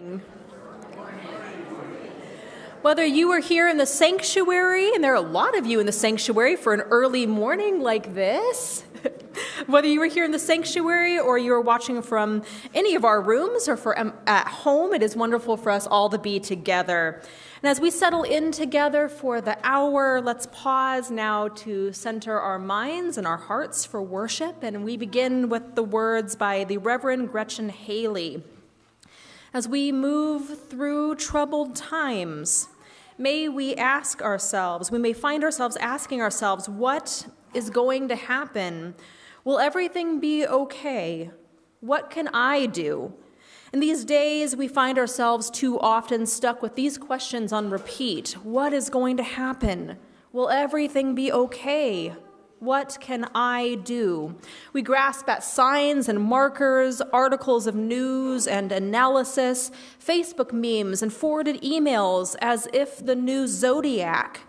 morning. Whether you are here in the sanctuary, and there are a lot of you in the sanctuary for an early morning like this, whether you are here in the sanctuary or you are watching from any of our rooms or at home, it is wonderful for us all to be together. And as we settle in together for the hour, let's pause now to center our minds and our hearts for worship. And we begin with the words by the Reverend Gretchen Haley. As we move through troubled times, may we ask ourselves, we may find ourselves asking ourselves, what is going to happen? Will everything be okay? What can I do? In these days, we find ourselves too often stuck with these questions on repeat. What is going to happen? Will everything be okay? What can I do? We grasp at signs and markers, articles of news and analysis, Facebook memes and forwarded emails as if the new zodiac,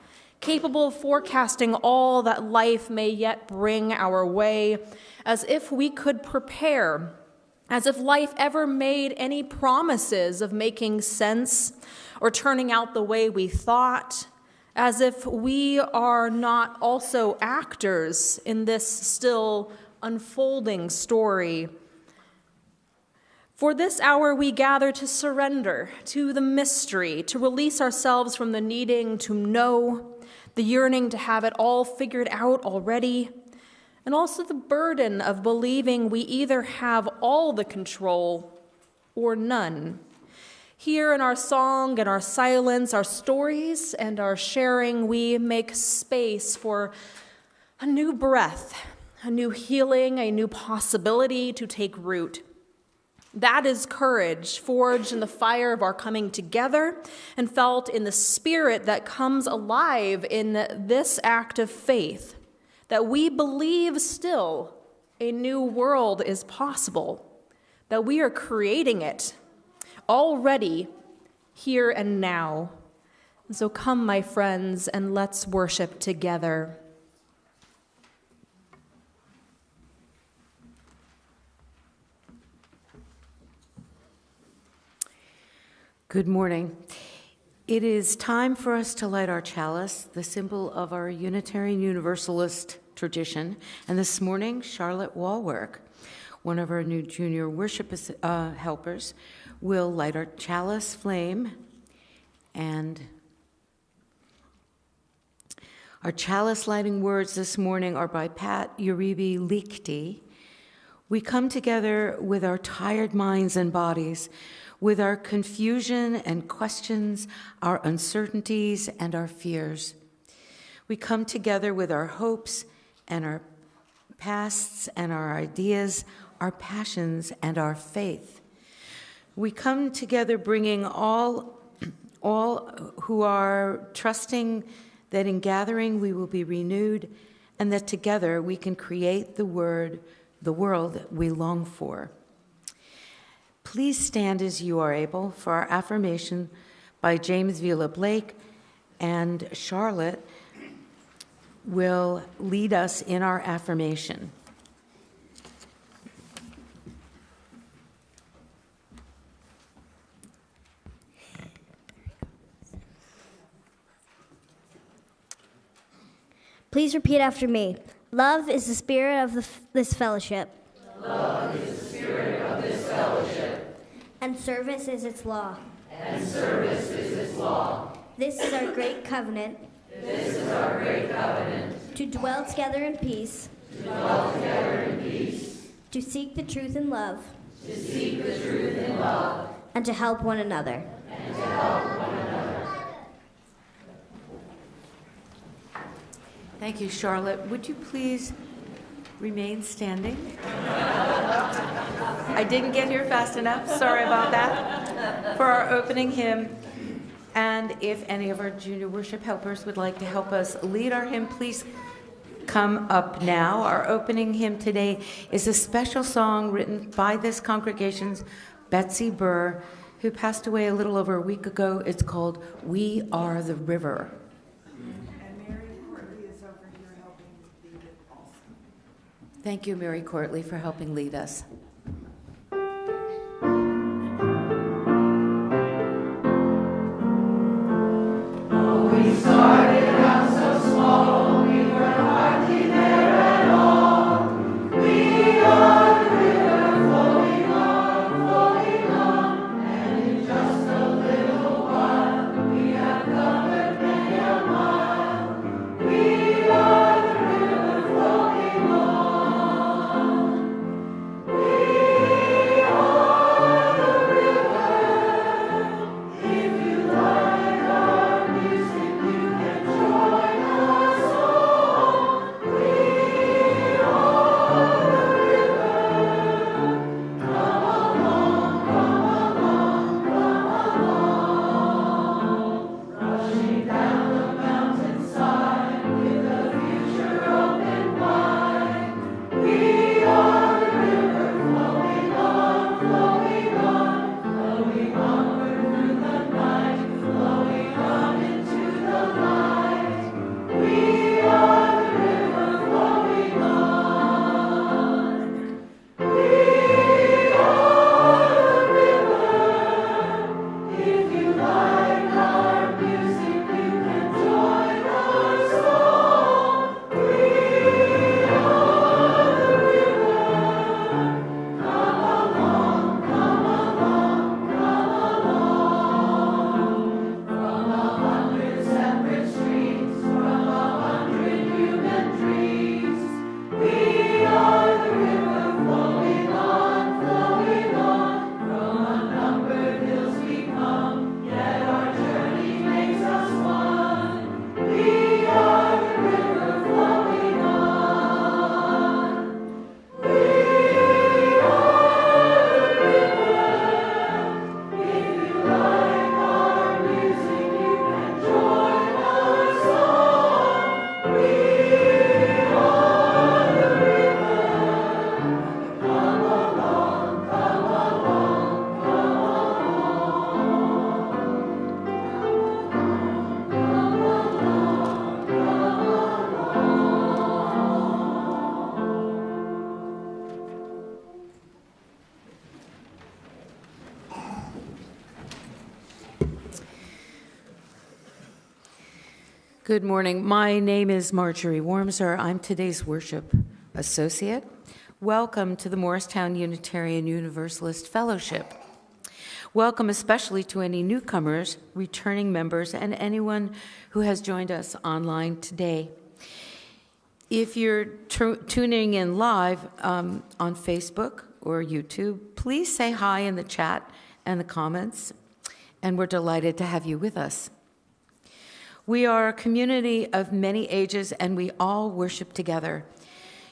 capable of forecasting all that life may yet bring our way, as if we could prepare, as if life ever made any promises of making sense or turning out the way we thought, as if we are not also actors in this still unfolding story. For this hour we gather to surrender to the mystery, to release ourselves from the needing to know, the yearning to have it all figured out already, and also the burden of believing we either have all the control or none. Here in our song and our silence, our stories and our sharing, we make space for a new breath, a new healing, a new possibility to take root. That is courage, forged in the fire of our coming together and felt in the spirit that comes alive in this act of faith, that we believe still a new world is possible, that we are creating it already, here and now. And so come, my friends, and let's worship together. Good morning. It is time for us to light our chalice, the symbol of our Unitarian Universalist tradition. And this morning, Charlotte Walwork, one of our new junior worship helpers, will light our chalice flame. And our chalice lighting words this morning are by Pat Uribe Lichty. We come together with our tired minds and bodies, with our confusion and questions, our uncertainties and our fears. We come together with our hopes and our pasts and our ideas, our passions and our faith. We come together bringing all who are trusting that in gathering we will be renewed and that together we can create the world we long for. Please stand as you are able for our affirmation by James Vila Blake, and Charlotte will lead us in our affirmation. Please repeat after me. Love is the spirit of this fellowship. Love is the spirit of this fellowship. And service is its law. And service is its law. This is our great covenant. This is our great covenant. To dwell together in peace. To dwell together in peace. To seek the truth in love. To seek the truth in love. And to help one another. And to help one another. Thank you, Charlotte. Would you please remain standing? I didn't get here fast enough. Sorry about that. For our opening hymn, and if any of our junior worship helpers would like to help us lead our hymn, please come up now. Our opening hymn today is a special song written by this congregation's Betsy Burr, who passed away a little over a week ago. It's called "We Are the River." Thank you, Mary Courtley, for helping lead us. Good morning. My name is Marjorie Wormser. I'm today's worship associate. Welcome to the Morristown Unitarian Universalist Fellowship. Welcome especially to any newcomers, returning members, and anyone who has joined us online today. If you're tuning in live on Facebook or YouTube, please say hi in the chat and the comments, and we're delighted to have you with us. We are a community of many ages, and we all worship together.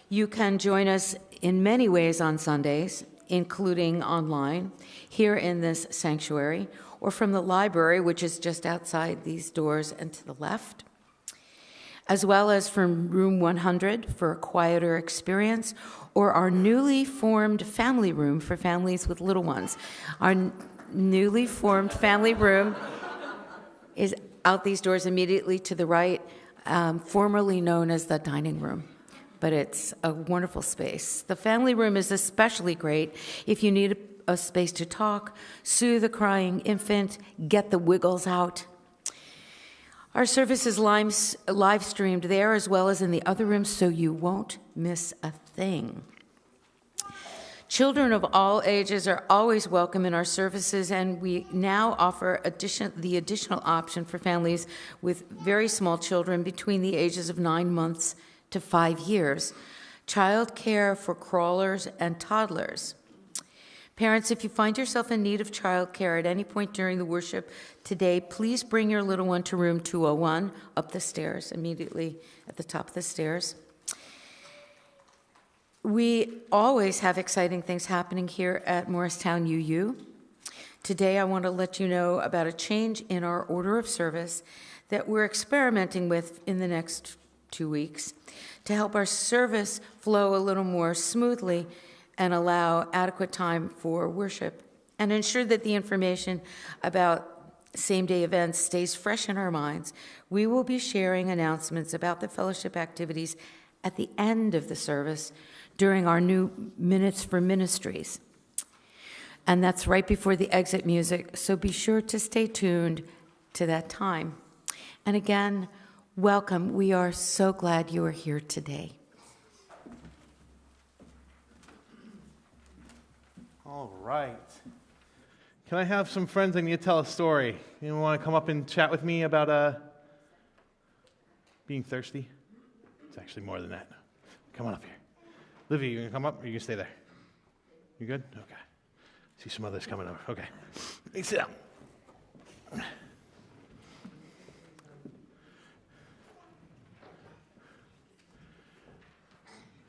You can join us in many ways on Sundays, including online, here in this sanctuary, or from the library, which is just outside these doors and to the left, as well as from room 100 for a quieter experience, or our newly formed family room for families with little ones. Our newly formed family room is out these doors immediately to the right, formerly known as the dining room, but it's a wonderful space. The family room is especially great if you need a space to talk, soothe a crying infant, get the wiggles out. Our service is live streamed there as well as in the other rooms, so you won't miss a thing. Children of all ages are always welcome in our services, and we now offer the additional option for families with very small children between the ages of 9 months to 5 years, child care for crawlers and toddlers. Parents, if you find yourself in need of child care at any point during the worship today, please bring your little one to room 201 up the stairs, immediately at the top of the stairs. We always have exciting things happening here at Morristown UU. Today, I want to let you know about a change in our order of service that we're experimenting with in the next 2 weeks to help our service flow a little more smoothly and allow adequate time for worship and ensure that the information about same-day events stays fresh in our minds. We will be sharing announcements about the fellowship activities at the end of the service during our new Minutes for Ministries. And that's right before the exit music, so be sure to stay tuned to that time. And again, welcome. We are so glad you are here today. All right. Can I have some friends? I need to tell a story. Anyone want to come up and chat with me about being thirsty? It's actually more than that. Come on up here. Livia, you gonna come up or you gonna stay there? You good? Okay. See some others coming over. Okay. Hey, sit down.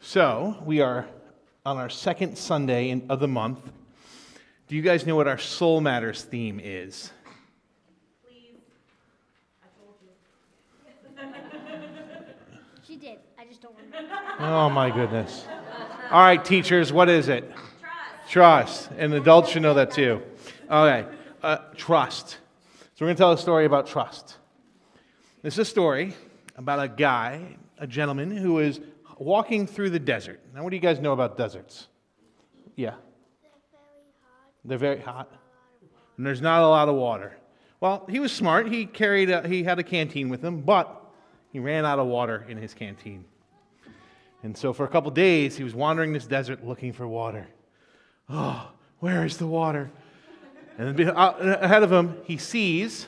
So, we are on our second Sunday of the month. Do you guys know what our Soul Matters theme is? Please. I told you. She did. I just don't remember. Oh, my goodness. All right, teachers, what is it? Trust. And adults should know that too. Okay, trust. So we're going to tell a story about trust. This is a story about a gentleman who is walking through the desert. Now, what do you guys know about deserts? Yeah. They're very hot. And there's not a lot of water. Well, he was smart. He had a canteen with him, but he ran out of water in his canteen. And so for a couple days, he was wandering this desert looking for water. Oh, where is the water? And then ahead of him, he sees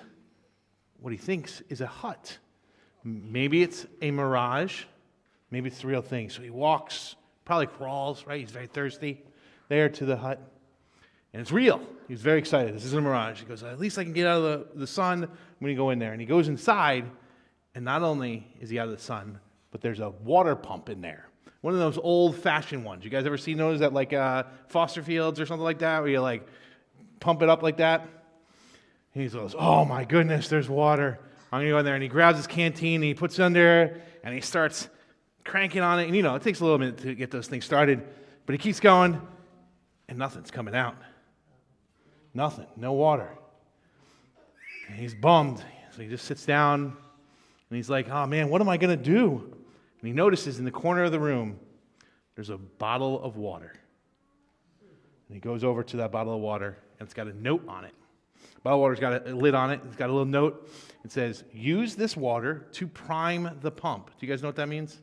what he thinks is a hut. Maybe it's a mirage. Maybe it's the real thing. So he walks, probably crawls, right? He's very thirsty, there to the hut. And it's real. He's very excited. This isn't a mirage. He goes, at least I can get out of the sun. I'm going to go in there. And he goes inside, and not only is he out of the sun, but there's a water pump in there. One of those old-fashioned ones. You guys ever seen those at like Foster Fields or something like that, where you like pump it up like that? And he goes, oh my goodness, there's water. I'm going to go in there. And he grabs his canteen, and he puts it under, and he starts cranking on it. And it takes a little minute to get those things started. But he keeps going, and nothing's coming out. Nothing, no water. And he's bummed. So he just sits down, and he's like, oh man, what am I going to do? And he notices in the corner of the room, there's a bottle of water. And he goes over to that bottle of water, and it's got a note on it. Bottle of water's got a lid on it. It's got a little note. It says, use this water to prime the pump. Do you guys know what that means?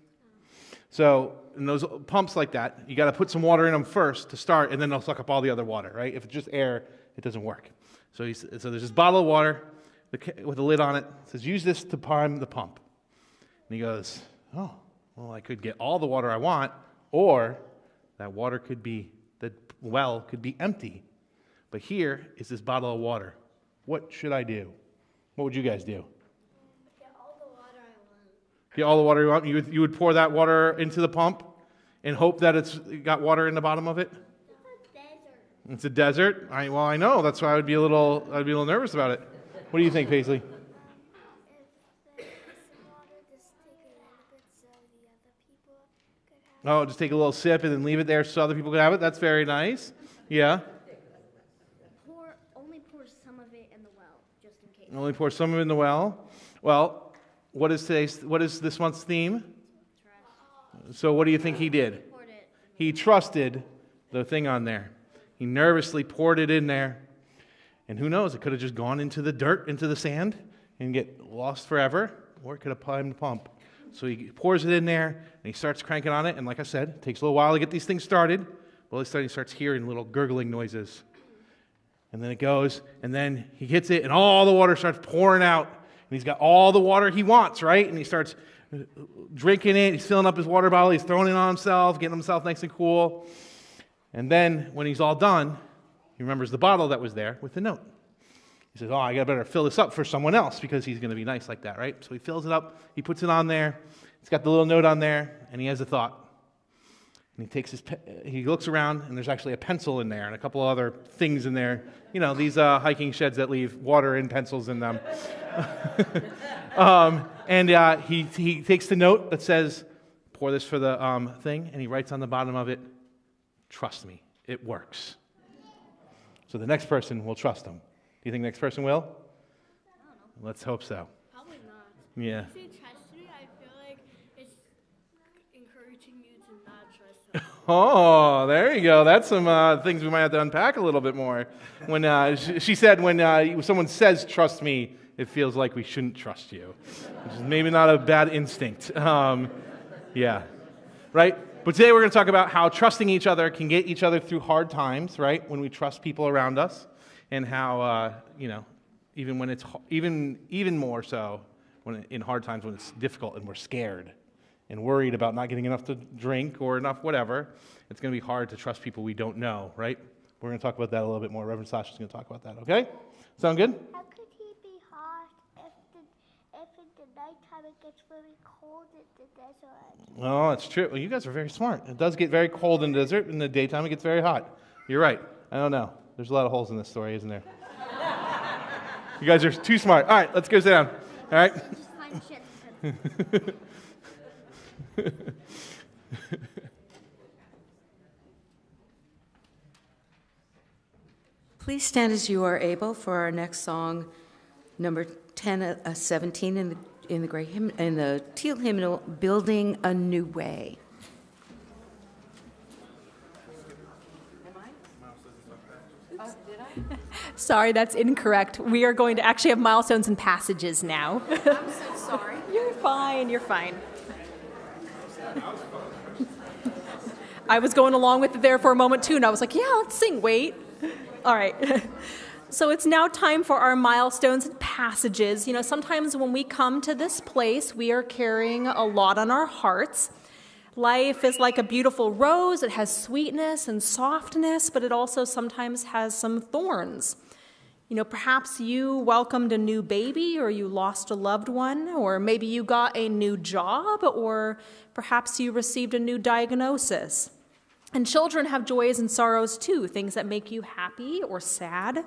So in those pumps like that, you got to put some water in them first to start, and then they'll suck up all the other water, right? If it's just air, it doesn't work. So there's this bottle of water with a lid on it. It says, use this to prime the pump. And he goes, oh, well, I could get all the water I want, or that the well could be empty. But here is this bottle of water. What should I do? What would you guys do? Get all the water I want. Get all the water you want? You would pour that water into the pump and hope that it's got water in the bottom of it? It's a desert. It's a desert? I know. That's why I'd be a little nervous about it. What do you think, Paisley? If the water, just take a little bit so the other people could have Oh, just take a little sip and then leave it there so other people can have it? That's very nice. Yeah. Only pour some of it in the well, just in case. Only pour some of it in the well. Well, what is this month's theme? So what do you think he did? He trusted the thing on there. He nervously poured it in there. And who knows, it could have just gone into the dirt, into the sand, and get lost forever, or it could have primed the pump. So he pours it in there, and he starts cranking on it, and like I said, it takes a little while to get these things started. Well, all of a sudden he starts hearing little gurgling noises. And then it goes, and then he hits it, and all the water starts pouring out. And he's got all the water he wants, right? And he starts drinking it. He's filling up his water bottle. He's throwing it on himself, getting himself nice and cool. And then when he's all done, he remembers the bottle that was there with the note. He says, I better fill this up for someone else because he's going to be nice like that, right? So he fills it up. He puts it on there. It's got the little note on there, and he has a thought. And he looks around, and there's actually a pencil in there and a couple other things in there. You know, these hiking sheds that leave water and pencils in them. He takes the note that says, pour this for the thing, and he writes on the bottom of it, trust me, it works. So the next person will trust him. Do you think the next person will? I don't know. Let's hope so. Probably not. Yeah. If you trust me, I feel like it's encouraging you to not trust him. Oh, there you go. That's some things we might have to unpack a little bit more. When she said, when someone says trust me, it feels like we shouldn't trust you, which is maybe not a bad instinct. Yeah, right? But today we're going to talk about how trusting each other can get each other through hard times, right? When we trust people around us, and how even when it's even more so when in hard times when it's difficult and we're scared and worried about not getting enough to drink or enough whatever, it's going to be hard to trust people we don't know, right? We're going to talk about that a little bit more. Reverend Sasha's going to talk about that. Okay? Sound good? How could he be hot if in the nighttime it gets really cold in the desert? Oh, that's true. Well, you guys are very smart. It does get very cold in the desert. In the daytime, it gets very hot. You're right. I don't know. There's a lot of holes in this story, isn't there? You guys are too smart. All right, let's go sit down. All right? Just find shit. Please stand as you are able for our next song, number 17 in the teal hymnal, "Building a New Way." Sorry, that's incorrect. We are going to actually have milestones and passages now. I'm so sorry. You're fine, you're fine. I was going along with it there for a moment too, and I was like, yeah, let's sing, wait. All right. So it's now time for our milestones and passages. You know, sometimes when we come to this place, we are carrying a lot on our hearts. Life is like a beautiful rose. It has sweetness and softness, but it also sometimes has some thorns. You know, perhaps you welcomed a new baby, or you lost a loved one, or maybe you got a new job, or perhaps you received a new diagnosis. And children have joys and sorrows too, things that make you happy or sad.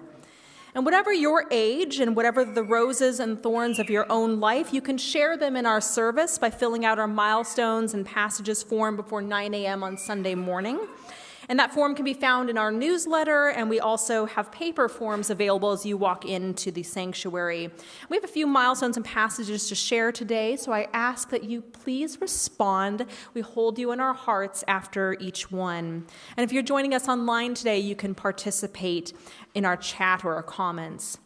And whatever your age and whatever the roses and thorns of your own life, you can share them in our service by filling out our milestones and passages form before 9 a.m. on Sunday morning. And that form can be found in our newsletter, and we also have paper forms available as you walk into the sanctuary. We have a few milestones and passages to share today, so I ask that you please respond. We hold you in our hearts after each one. And if you're joining us online today, you can participate in our chat or our comments.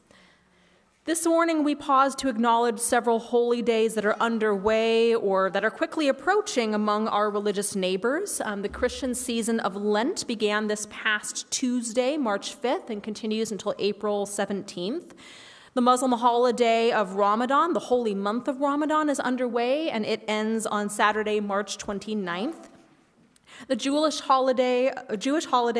This morning, we pause to acknowledge several holy days that are underway or that are quickly approaching among our religious neighbors. The Christian season of Lent began this past Tuesday, March 5th, and continues until April 17th. The Muslim holiday of Ramadan, the holy month of Ramadan, is underway, and it ends on Saturday, March 29th. The Jewish holiday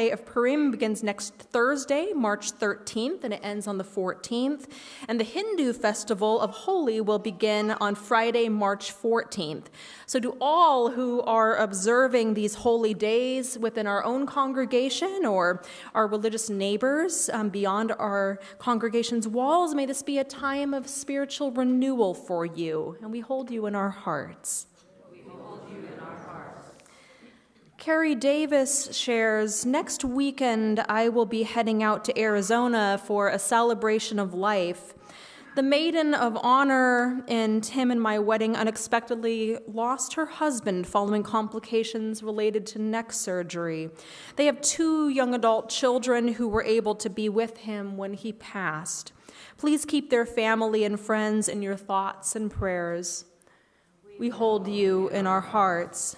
of Purim begins next Thursday, March 13th, and it ends on the 14th. And the Hindu festival of Holi will begin on Friday, March 14th. So to all who are observing these holy days within our own congregation or our religious neighbors beyond our congregation's walls, may this be a time of spiritual renewal for you, and we hold you in our hearts. Carrie Davis shares, next weekend I will be heading out to Arizona for a celebration of life. The maiden of honor in Tim and my wedding unexpectedly lost her husband following complications related to neck surgery. They have 2 young adult children who were able to be with him when he passed. Please keep their family and friends in your thoughts and prayers. We hold you in our hearts.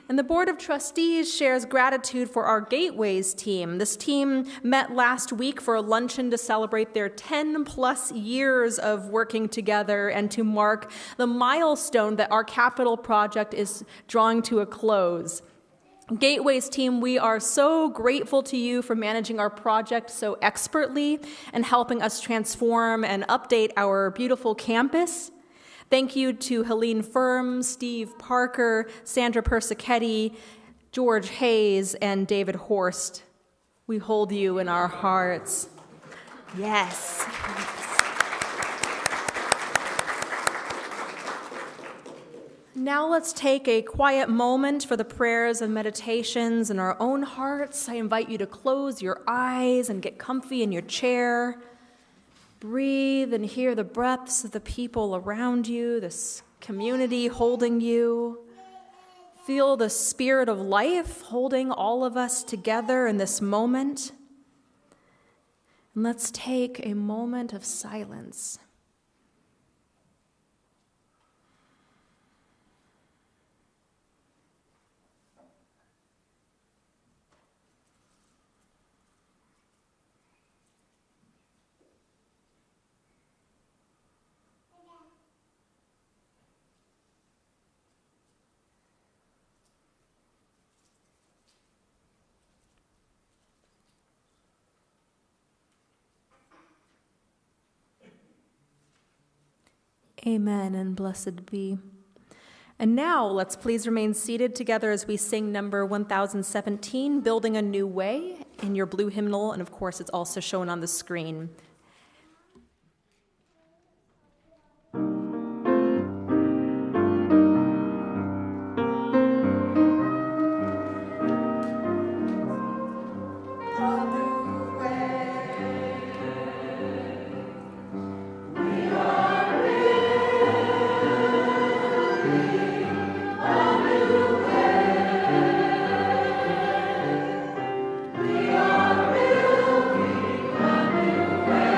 And the Board of Trustees shares gratitude for our Gateways team. This team met last week for a luncheon to celebrate their 10-plus years of working together and to mark the milestone that our capital project is drawing to a close. Gateways team, we are so grateful to you for managing our project so expertly and helping us transform and update our beautiful campus. Thank you to Helene Firm, Steve Parker, Sandra Persichetti, George Hayes, and David Horst. We hold you in our hearts. Yes. Now let's take a quiet moment for the prayers and meditations in our own hearts. I invite you to close your eyes and get comfy in your chair. Breathe and hear the breaths of the people around you, this community holding you. Feel the spirit of life holding all of us together in this moment. And let's take a moment of silence. Amen and blessed be. And now let's please remain seated together as we sing number 1017, Building a New Way, in your blue hymnal, and of course it's also shown on the screen. We are building a new way.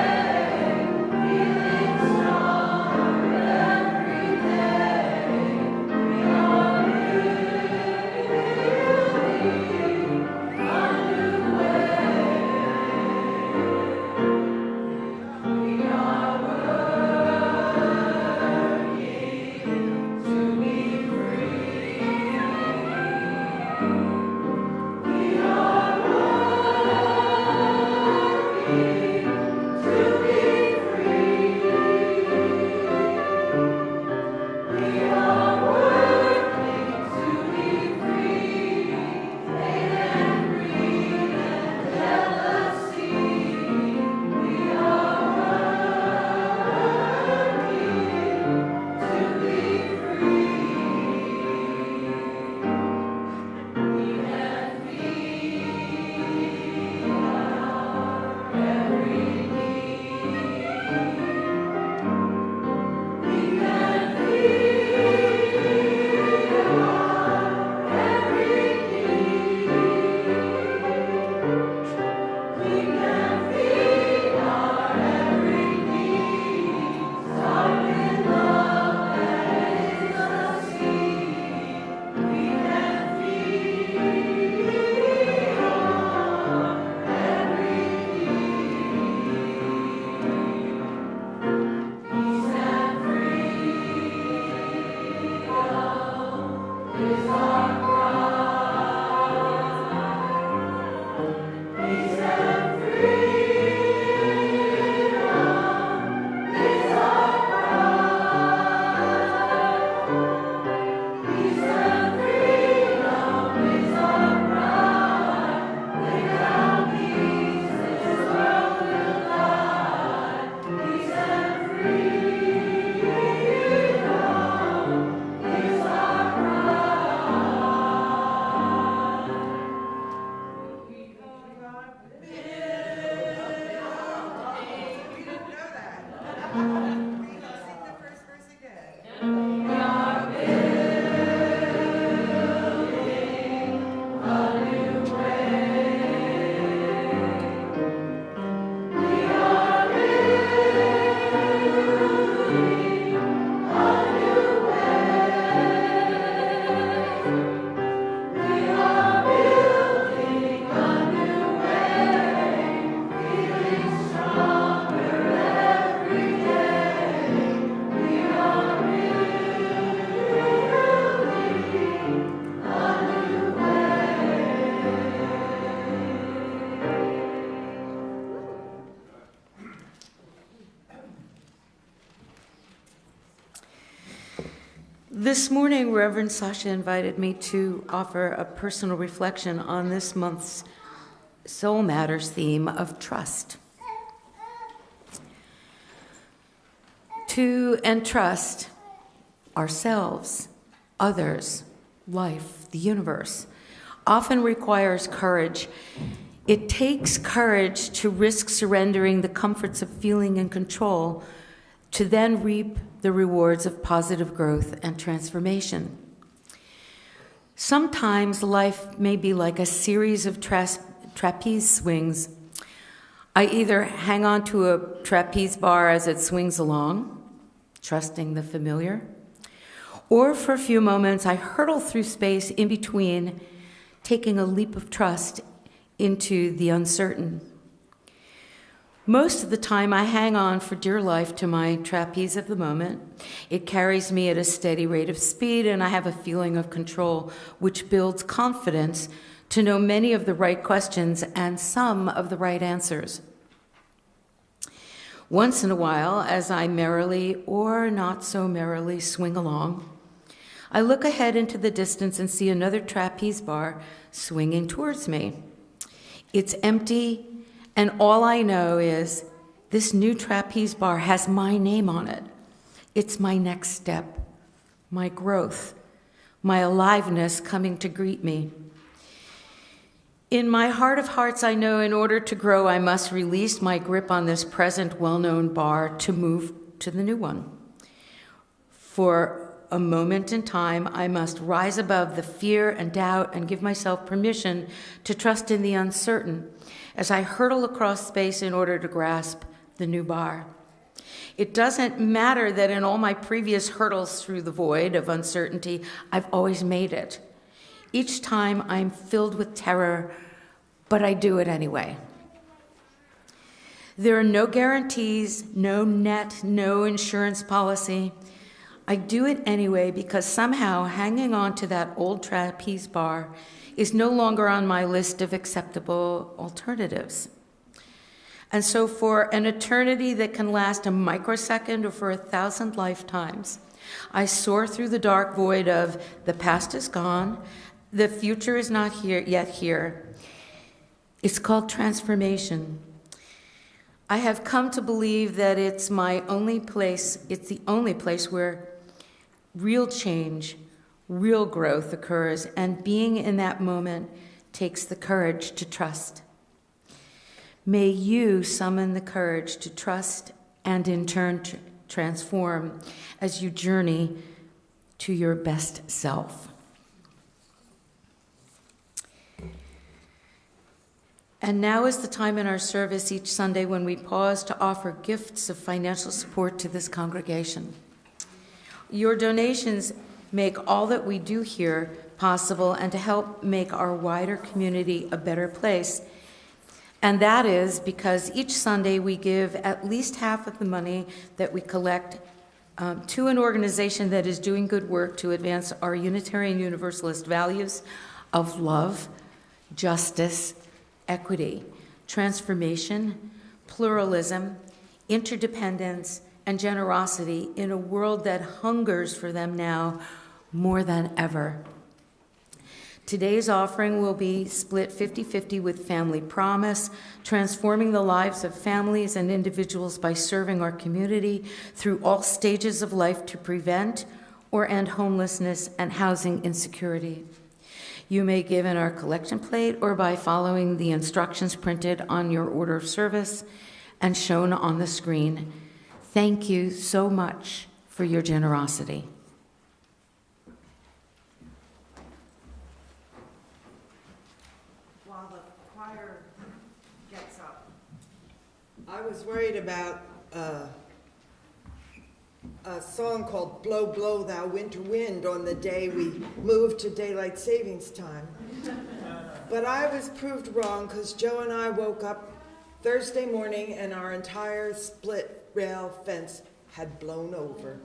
This morning, Reverend Sasha invited me to offer a personal reflection on this month's Soul Matters theme of trust. To entrust ourselves, others, life, the universe, often requires courage. It takes courage to risk surrendering the comforts of feeling in control to then reap the rewards of positive growth and transformation. Sometimes life may be like a series of trapeze swings. I either hang on to a trapeze bar as it swings along, trusting the familiar, or for a few moments I hurtle through space in between, taking a leap of trust into the uncertain. Most of the time, I hang on for dear life to my trapeze of the moment. It carries me at a steady rate of speed, and I have a feeling of control, which builds confidence to know many of the right questions and some of the right answers. Once in a while, as I merrily or not so merrily swing along, I look ahead into the distance and see another trapeze bar swinging towards me. It's empty, and all I know is this new trapeze bar has my name on it. It's my next step, my growth, my aliveness coming to greet me. In my heart of hearts, I know in order to grow, I must release my grip on this present well-known bar to move to the new one. For a moment in time, I must rise above the fear and doubt and give myself permission to trust in the uncertain as I hurtle across space in order to grasp the new bar. It doesn't matter that in all my previous hurdles through the void of uncertainty, I've always made it. Each time I'm filled with terror, but I do it anyway. There are no guarantees, no net, no insurance policy. I do it anyway because somehow hanging on to that old trapeze bar is no longer on my list of acceptable alternatives. And so for an eternity that can last a microsecond or for 1,000 lifetimes, I soar through the dark void of the past is gone, the future is not yet here. It's called transformation. I have come to believe that it's the only place where real change, real growth occurs, and being in that moment takes the courage to trust. May you summon the courage to trust and in turn transform as you journey to your best self. And now is the time in our service each Sunday when we pause to offer gifts of financial support to this congregation. Your donations make all that we do here possible and to help make our wider community a better place. And that is because each Sunday we give at least half of the money that we collect to an organization that is doing good work to advance our Unitarian Universalist values of love, justice, equity, transformation, pluralism, interdependence, and generosity in a world that hungers for them now more than ever. Today's offering will be split 50-50 with Family Promise, transforming the lives of families and individuals by serving our community through all stages of life to prevent or end homelessness and housing insecurity. You may give in our collection plate or by following the instructions printed on your order of service and shown on the screen. Thank you so much for your generosity. While the choir gets up, I was worried about a song called Blow, Blow, Thou Winter Wind on the day we moved to daylight savings time. But I was proved wrong because Joe and I woke up Thursday morning and our entire split rail fence had blown over.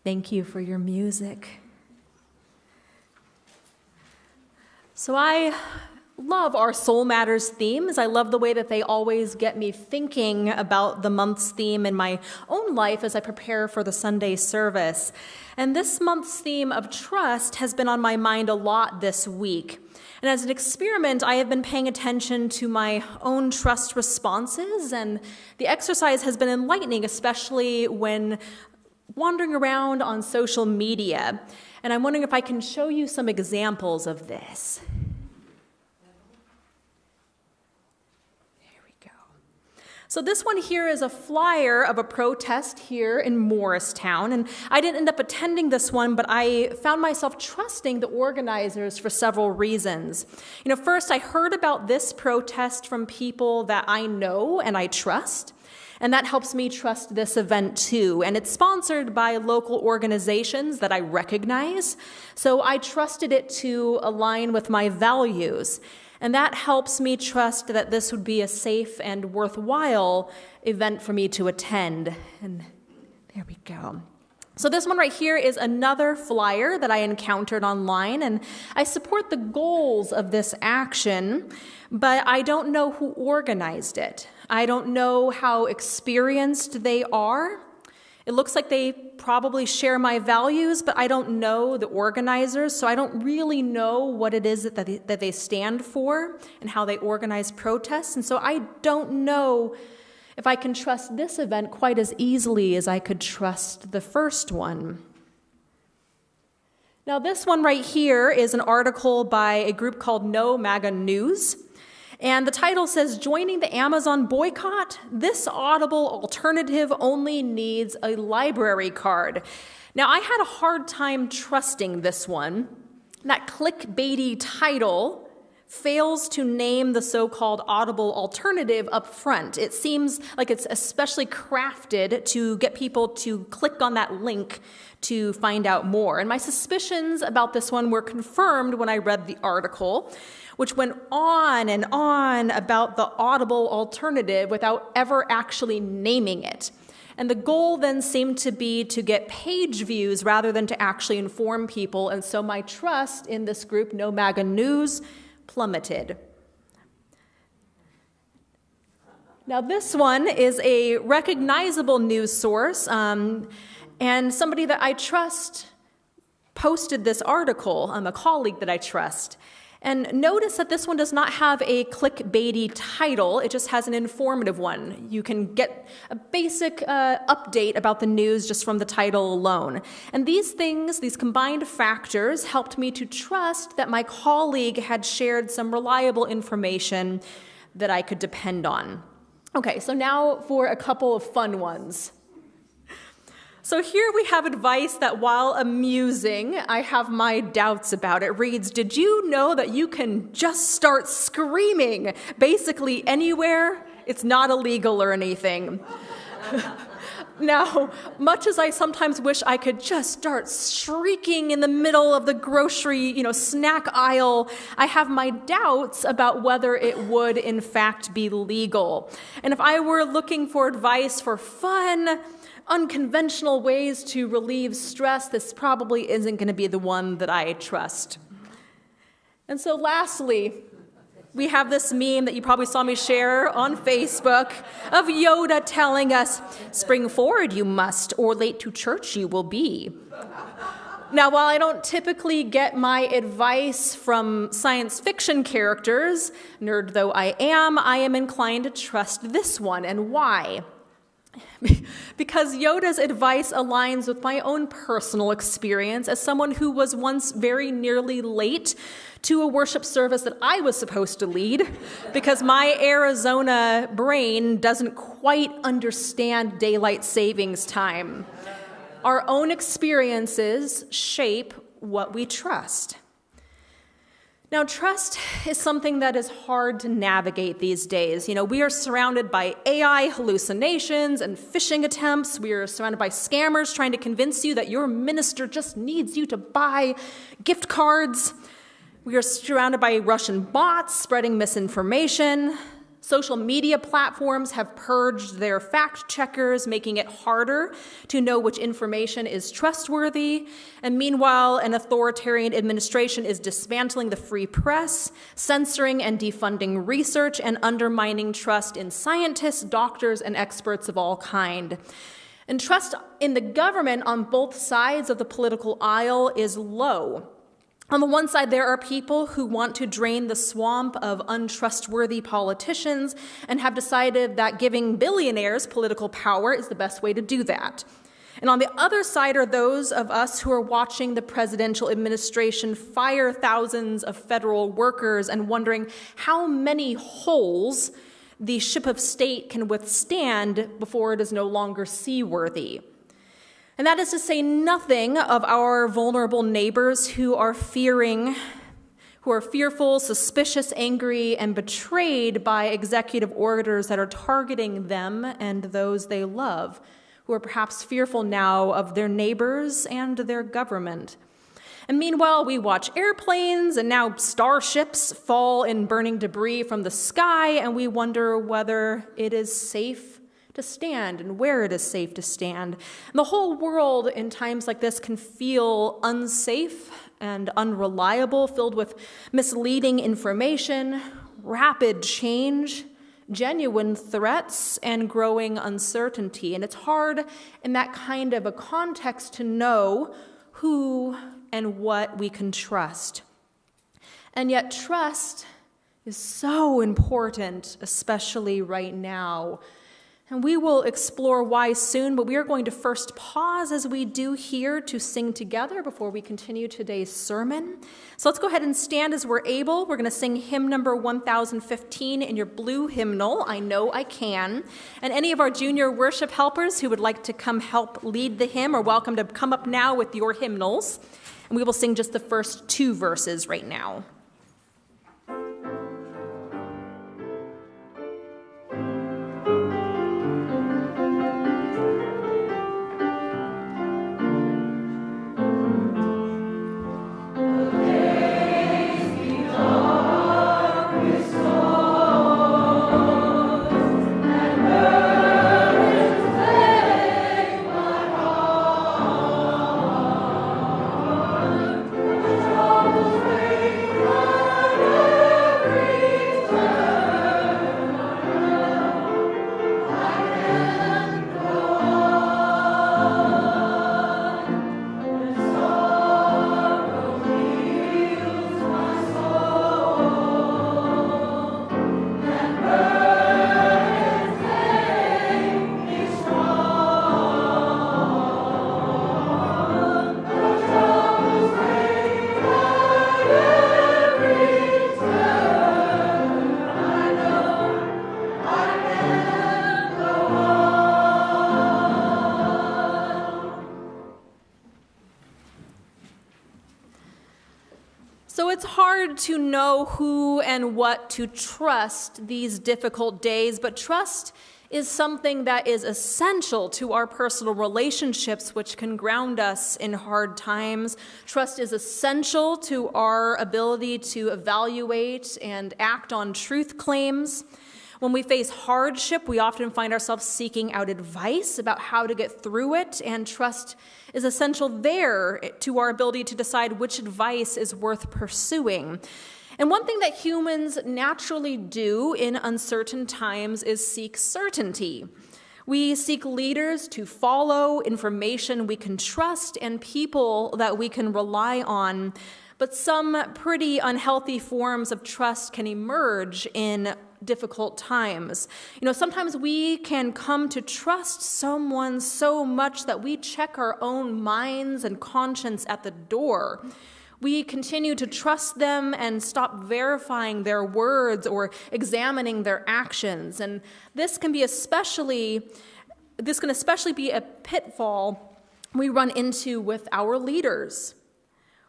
Thank you for your music. So I love our Soul Matters themes. I love the way that they always get me thinking about the month's theme in my own life as I prepare for the Sunday service. And this month's theme of trust has been on my mind a lot this week. And as an experiment, I have been paying attention to my own trust responses, and the exercise has been enlightening, especially when wandering around on social media. And I'm wondering if I can show you some examples of this. So this one here is a flyer of a protest here in Morristown, and I didn't end up attending this one, but I found myself trusting the organizers for several reasons. First, I heard about this protest from people that I know and I trust, and that helps me trust this event too. And it's sponsored by local organizations that I recognize, so I trusted it to align with my values. And that helps me trust that this would be a safe and worthwhile event for me to attend. And there we go. So this one right here is another flyer that I encountered online, and I support the goals of this action, but I don't know who organized it. I don't know how experienced they are. It looks like they probably share my values, but I don't know the organizers, so I don't really know what it is that they stand for and how they organize protests. And so I don't know if I can trust this event quite as easily as I could trust the first one. Now, this one right here is an article by a group called No MAGA News. And the title says, "Joining the Amazon boycott? This audible alternative only needs a library card." Now, I had a hard time trusting this one. That clickbaity title fails to name the so-called audible alternative up front. It seems like it's especially crafted to get people to click on that link to find out more. And my suspicions about this one were confirmed when I read the article, which went on and on about the audible alternative without ever actually naming it. And the goal then seemed to be to get page views rather than to actually inform people, and so my trust in this group, No MAGA News, plummeted. Now this one is a recognizable news source, and somebody that I trust posted this article, a colleague that I trust. And notice that this one does not have a clickbaity title, it just has an informative one. You can get a basic update about the news just from the title alone. And these things, these combined factors, helped me to trust that my colleague had shared some reliable information that I could depend on. Okay, so now for a couple of fun ones. So here we have advice that, while amusing, I have my doubts about. It reads, "Did you know that you can just start screaming basically anywhere? It's not illegal or anything." Now, much as I sometimes wish I could just start shrieking in the middle of the grocery, snack aisle, I have my doubts about whether it would in fact be legal. And if I were looking for advice for fun, unconventional ways to relieve stress, this probably isn't going to be the one that I trust. And so lastly, we have this meme that you probably saw me share on Facebook of Yoda telling us, "Spring forward you must, or late to church you will be." Now, while I don't typically get my advice from science fiction characters, nerd though I am inclined to trust this one. And why? Because Yoda's advice aligns with my own personal experience as someone who was once very nearly late to a worship service that I was supposed to lead because my Arizona brain doesn't quite understand daylight savings time. Our own experiences shape what we trust. Now, trust is something that is hard to navigate these days. We are surrounded by AI hallucinations and phishing attempts. We are surrounded by scammers trying to convince you that your minister just needs you to buy gift cards. We are surrounded by Russian bots spreading misinformation. Social media platforms have purged their fact checkers, making it harder to know which information is trustworthy. And meanwhile, an authoritarian administration is dismantling the free press, censoring and defunding research, and undermining trust in scientists, doctors, and experts of all kind. And trust in the government on both sides of the political aisle is low. On the one side, there are people who want to drain the swamp of untrustworthy politicians and have decided that giving billionaires political power is the best way to do that. And on the other side are those of us who are watching the presidential administration fire thousands of federal workers and wondering how many holes the ship of state can withstand before it is no longer seaworthy. And that is to say nothing of our vulnerable neighbors who are fearful, suspicious, angry, and betrayed by executive orders that are targeting them and those they love, who are perhaps fearful now of their neighbors and their government. And meanwhile, we watch airplanes and now starships fall in burning debris from the sky, and we wonder whether it is safe to stand and where it is safe to stand. And the whole world in times like this can feel unsafe and unreliable, filled with misleading information, rapid change, genuine threats, and growing uncertainty. And it's hard in that kind of a context to know who and what we can trust. And yet trust is so important, especially right now. And we will explore why soon, but we are going to first pause as we do here to sing together before we continue today's sermon. So let's go ahead and stand as we're able. We're going to sing hymn number 1015 in your blue hymnal, I Know I Can. And any of our junior worship helpers who would like to come help lead the hymn are welcome to come up now with your hymnals. And we will sing just the first two verses right now. To know who and what to trust these difficult days, but trust is something that is essential to our personal relationships, which can ground us in hard times. Trust is essential to our ability to evaluate and act on truth claims. When we face hardship, we often find ourselves seeking out advice about how to get through it, and trust is essential there to our ability to decide which advice is worth pursuing. And one thing that humans naturally do in uncertain times is seek certainty. We seek leaders to follow, information we can trust, and people that we can rely on. But some pretty unhealthy forms of trust can emerge in difficult times. Sometimes we can come to trust someone so much that we check our own minds and conscience at the door. We continue to trust them and stop verifying their words or examining their actions. And this can especially be a pitfall we run into with our leaders.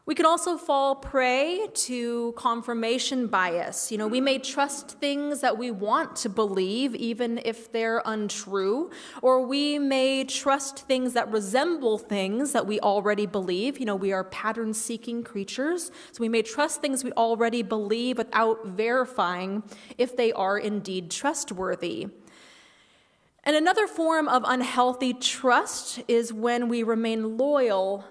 We can also fall prey to confirmation bias. We may trust things that we want to believe, even if they're untrue, or we may trust things that resemble things that we already believe. We are pattern-seeking creatures, so we may trust things we already believe without verifying if they are indeed trustworthy. And another form of unhealthy trust is when we remain loyal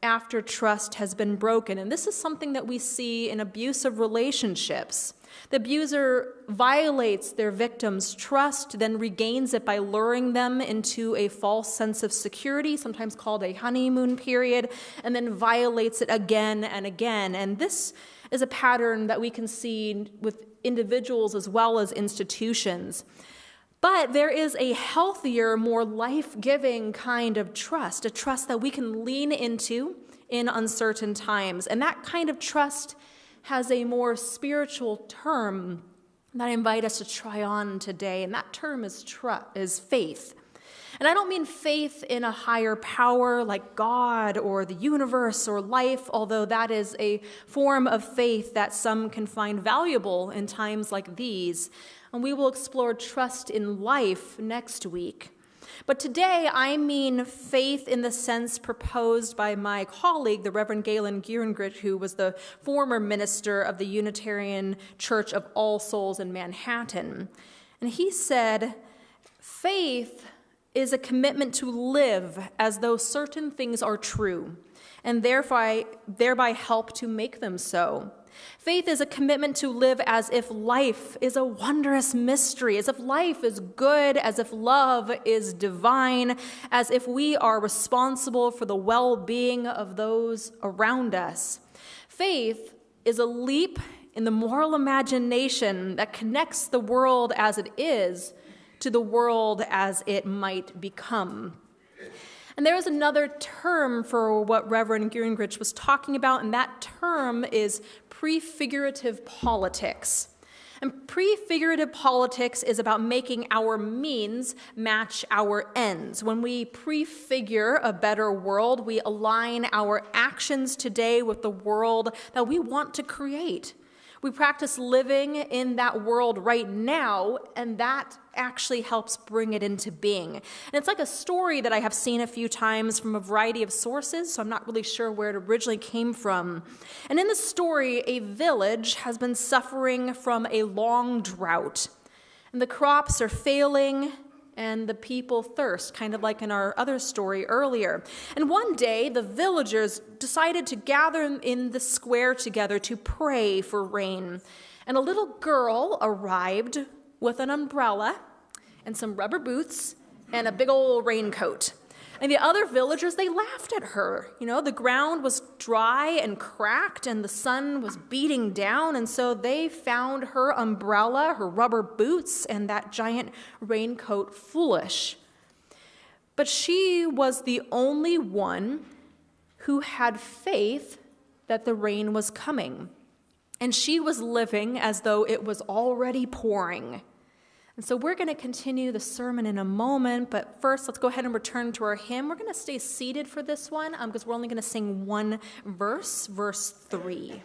after trust has been broken. And this is something that we see in abusive relationships. The abuser violates their victim's trust, then regains it by luring them into a false sense of security, sometimes called a honeymoon period, and then violates it again and again. And this is a pattern that we can see with individuals as well as institutions. But there is a healthier, more life-giving kind of trust, a trust that we can lean into in uncertain times. And that kind of trust has a more spiritual term that I invite us to try on today, and that term is faith. And I don't mean faith in a higher power like God or the universe or life, although that is a form of faith that some can find valuable in times like these. And we will explore trust in life next week. But today, I mean faith in the sense proposed by my colleague, the Reverend Galen Gierengrich, who was the former minister of the Unitarian Church of All Souls in Manhattan. And he said, faith is a commitment to live as though certain things are true, and thereby help to make them so. Faith is a commitment to live as if life is a wondrous mystery, as if life is good, as if love is divine, as if we are responsible for the well-being of those around us. Faith is a leap in the moral imagination that connects the world as it is to the world as it might become. And there is another term for what Reverend Gierengrich was talking about, and that term is prefigurative politics. And prefigurative politics is about making our means match our ends. When we prefigure a better world, we align our actions today with the world that we want to create. We practice living in that world right now, and that actually helps bring it into being. And it's like a story that I have seen a few times from a variety of sources, so I'm not really sure where it originally came from. And in the story, a village has been suffering from a long drought, and the crops are failing, and the people thirst, kind of like in our other story earlier. And one day, the villagers decided to gather in the square together to pray for rain. And a little girl arrived with an umbrella and some rubber boots and a big old raincoat. And the other villagers, they laughed at her. The ground was dry and cracked and the sun was beating down. And so they found her umbrella, her rubber boots, and that giant raincoat foolish. But she was the only one who had faith that the rain was coming. And she was living as though it was already pouring. And so we're going to continue the sermon in a moment, but first let's go ahead and return to our hymn. We're going to stay seated for this one because we're only going to sing one verse, verse 3.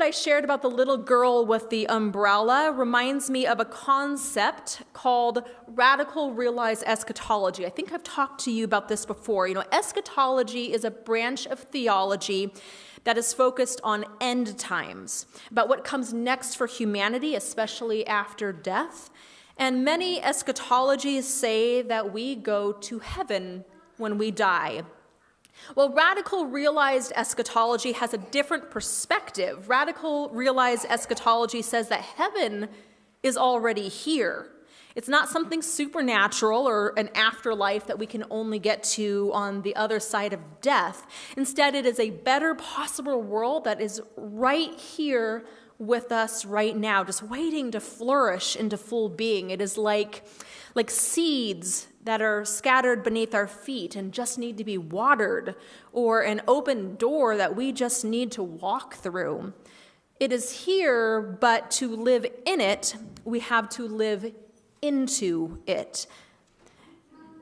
I shared about the little girl with the umbrella reminds me of a concept called radical realized eschatology. I think I've talked to you about this before. Eschatology is a branch of theology that is focused on end times, about what comes next for humanity, especially after death. And many eschatologies say that we go to heaven when we die. Well, radical realized eschatology has a different perspective. Radical realized eschatology says that heaven is already here. It's not something supernatural or an afterlife that we can only get to on the other side of death. Instead, it is a better possible world that is right here with us right now, just waiting to flourish into full being. It is like seeds that are scattered beneath our feet and just need to be watered, or an open door that we just need to walk through. It is here, but to live in it, we have to live into it.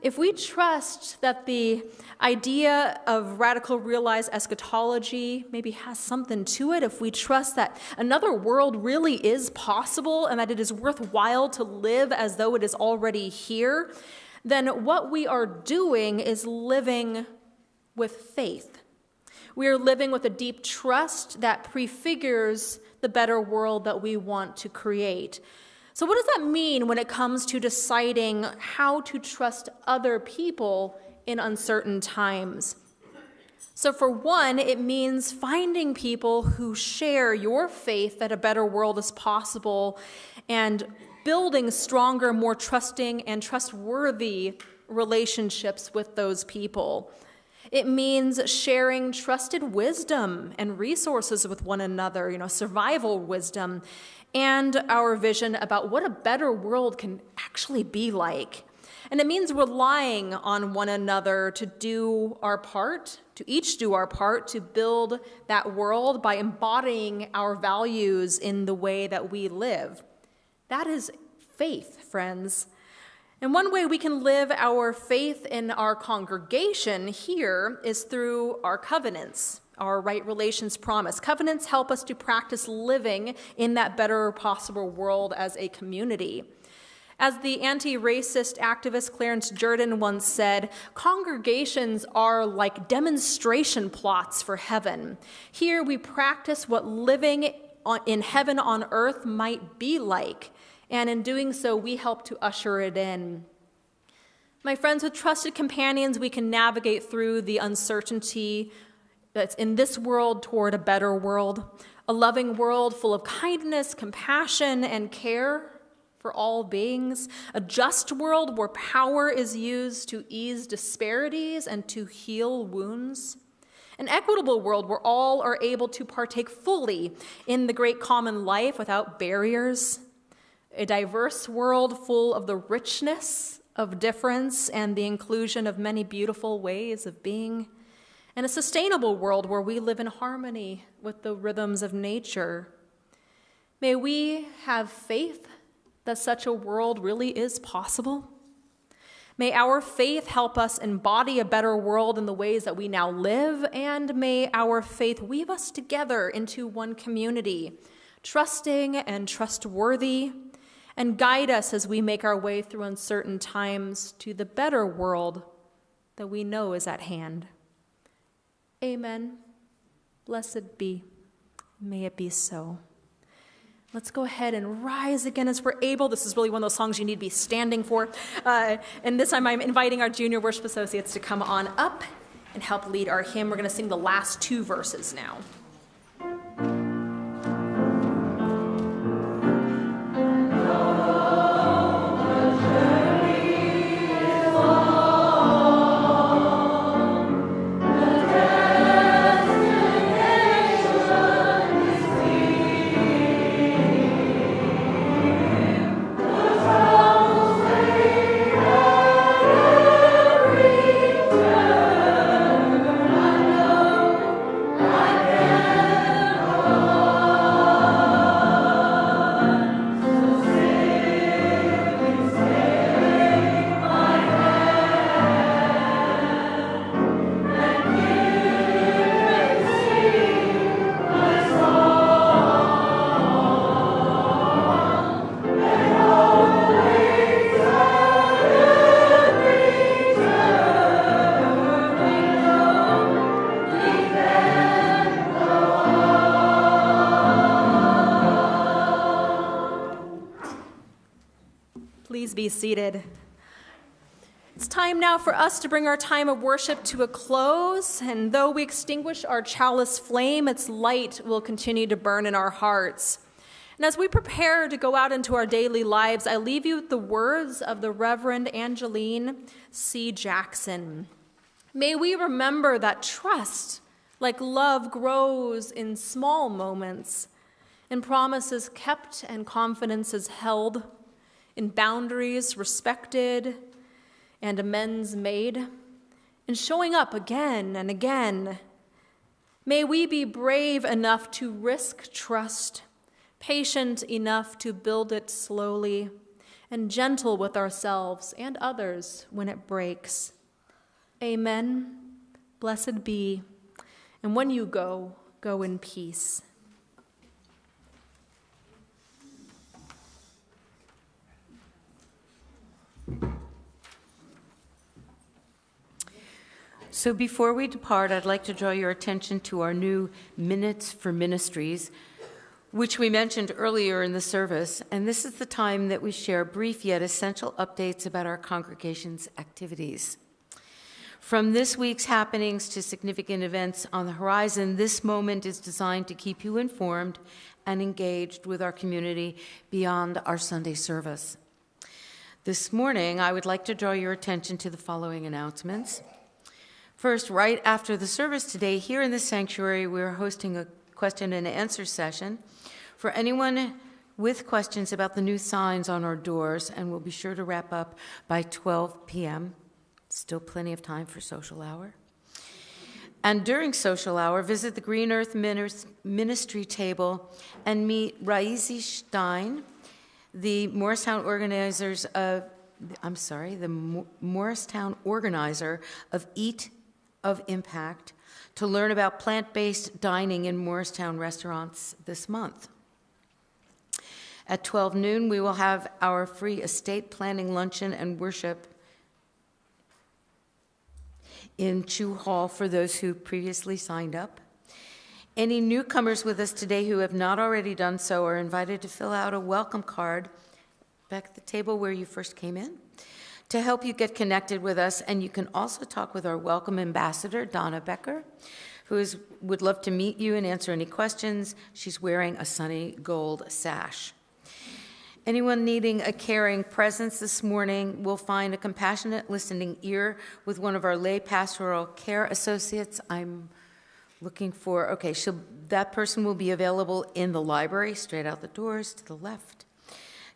If we trust that the idea of radical realized eschatology maybe has something to it, if we trust that another world really is possible and that it is worthwhile to live as though it is already here, then what we are doing is living with faith. We are living with a deep trust that prefigures the better world that we want to create. So what does that mean when it comes to deciding how to trust other people in uncertain times? So for one, it means finding people who share your faith that a better world is possible and building stronger, more trusting and trustworthy relationships with those people. It means sharing trusted wisdom and resources with one another, survival wisdom, and our vision about what a better world can actually be like. And it means relying on one another to do our part, to each do our part to build that world by embodying our values in the way that we live. That is faith, friends. And one way we can live our faith in our congregation here is through our covenants, our right relations promise. Covenants help us to practice living in that better possible world as a community. As the anti-racist activist Clarence Jordan once said, congregations are like demonstration plots for heaven. Here we practice what living in heaven on earth might be like, and in doing so, we help to usher it in. My friends, with trusted companions, we can navigate through the uncertainty that's in this world toward a better world, a loving world full of kindness, compassion, and care for all beings, a just world where power is used to ease disparities and to heal wounds, an equitable world where all are able to partake fully in the great common life without barriers, a diverse world full of the richness of difference and the inclusion of many beautiful ways of being, and a sustainable world where we live in harmony with the rhythms of nature. May we have faith that such a world really is possible. May our faith help us embody a better world in the ways that we now live, and may our faith weave us together into one community, trusting and trustworthy, and guide us as we make our way through uncertain times to the better world that we know is at hand. Amen. Blessed be. May it be so. Let's go ahead and rise again as we're able. This is really one of those songs you need to be standing for. And this time I'm inviting our junior worship associates to come on up and help lead our hymn. We're going to sing the last two verses now. Please be seated. It's time now for us to bring our time of worship to a close, and though we extinguish our chalice flame, its light will continue to burn in our hearts. And as we prepare to go out into our daily lives, I leave you with the words of the Reverend Angeline C. Jackson. May we remember that trust, like love, grows in small moments, in promises kept and confidences held, in boundaries respected and amends made, in showing up again and again. May we be brave enough to risk trust, patient enough to build it slowly, and gentle with ourselves and others when it breaks. Amen. Blessed be. And when you go, go in peace. So before we depart, I'd like to draw your attention to our new Minutes for Ministries, which we mentioned earlier in the service. And this is the time that we share brief yet essential updates about our congregation's activities. From this week's happenings to significant events on the horizon, this moment is designed to keep you informed and engaged with our community beyond our Sunday service. This morning, I would like to draw your attention to the following announcements. First, right after the service today, here in the sanctuary, we're hosting a question and answer session for anyone with questions about the new signs on our doors, and we'll be sure to wrap up by 12 p.m. Still plenty of time for social hour. And during social hour, visit the Green Earth Ministry table and meet Raizi Stein, the Morristown Morristown organizer of Eat of Impact, to learn about plant-based dining in Morristown restaurants this month. At 12 noon, we will have our free estate planning luncheon and worship in Chew Hall for those who previously signed up. Any newcomers with us today who have not already done so are invited to fill out a welcome card back at the table where you first came in to help you get connected with us. And you can also talk with our welcome ambassador, Donna Becker, who would love to meet you and answer any questions. She's wearing a sunny gold sash. Anyone needing a caring presence this morning will find a compassionate listening ear with one of our lay pastoral care associates. I'm looking for, that person will be available in the library, straight out the doors to the left.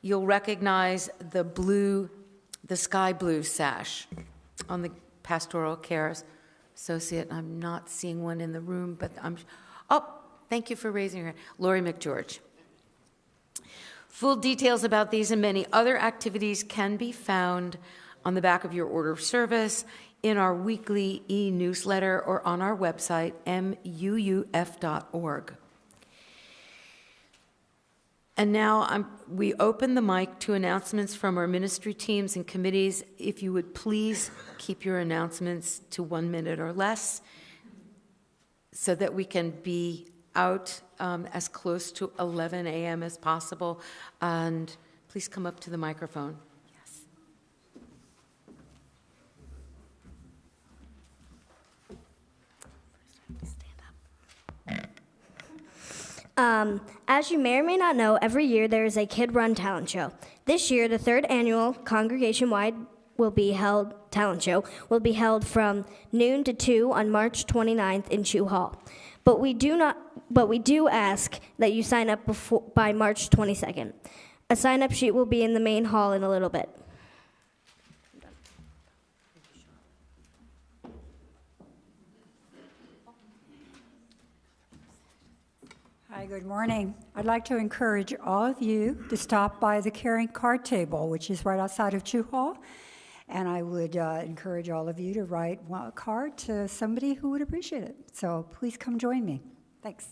You'll recognize the sky blue sash on the pastoral care associate. I'm not seeing one in the room, but thank you for raising your hand. Lori McGeorge. Full details about these and many other activities can be found on the back of your order of service, in our weekly e-newsletter, or on our website, muuf.org. And now we open the mic to announcements from our ministry teams and committees. If you would please keep your announcements to 1 minute or less so that we can be out as close to 11 a.m. as possible. And please come up to the microphone. Yes. As you may or may not know, every year there is a kid-run talent show. This year, the third annual congregation-wide talent show will be held from noon to 2 on March 29th in Chew Hall. But we do ask that you sign up by March 22nd. A sign-up sheet will be in the main hall in a little bit. Hi, good morning. I'd like to encourage all of you to stop by the caring card table, which is right outside of Chew Hall. And I would encourage all of you to write a card to somebody who would appreciate it. So please come join me. Thanks.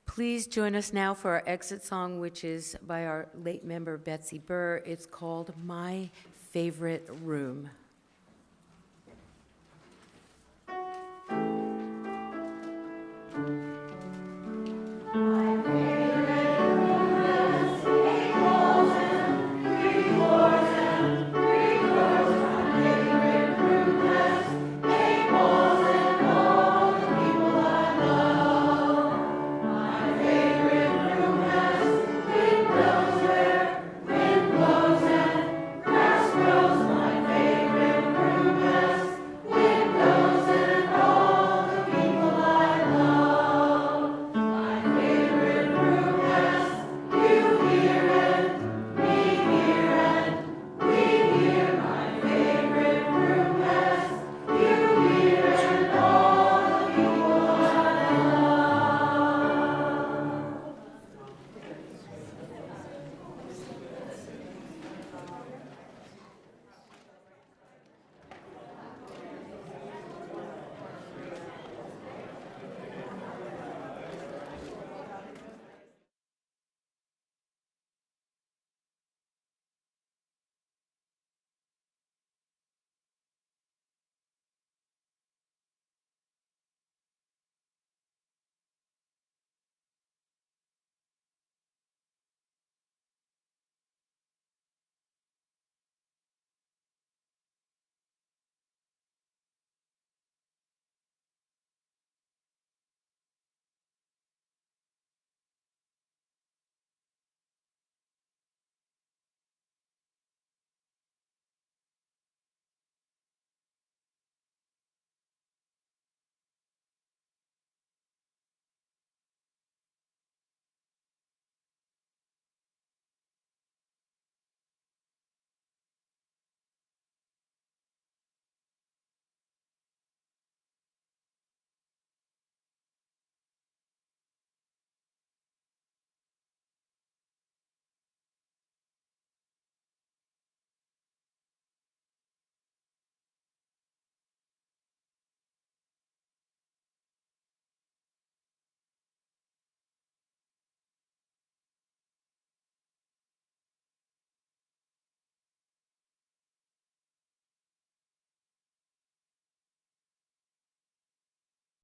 Please join us now for our exit song, which is by our late member Betsy Burr. It's called My Favorite Room.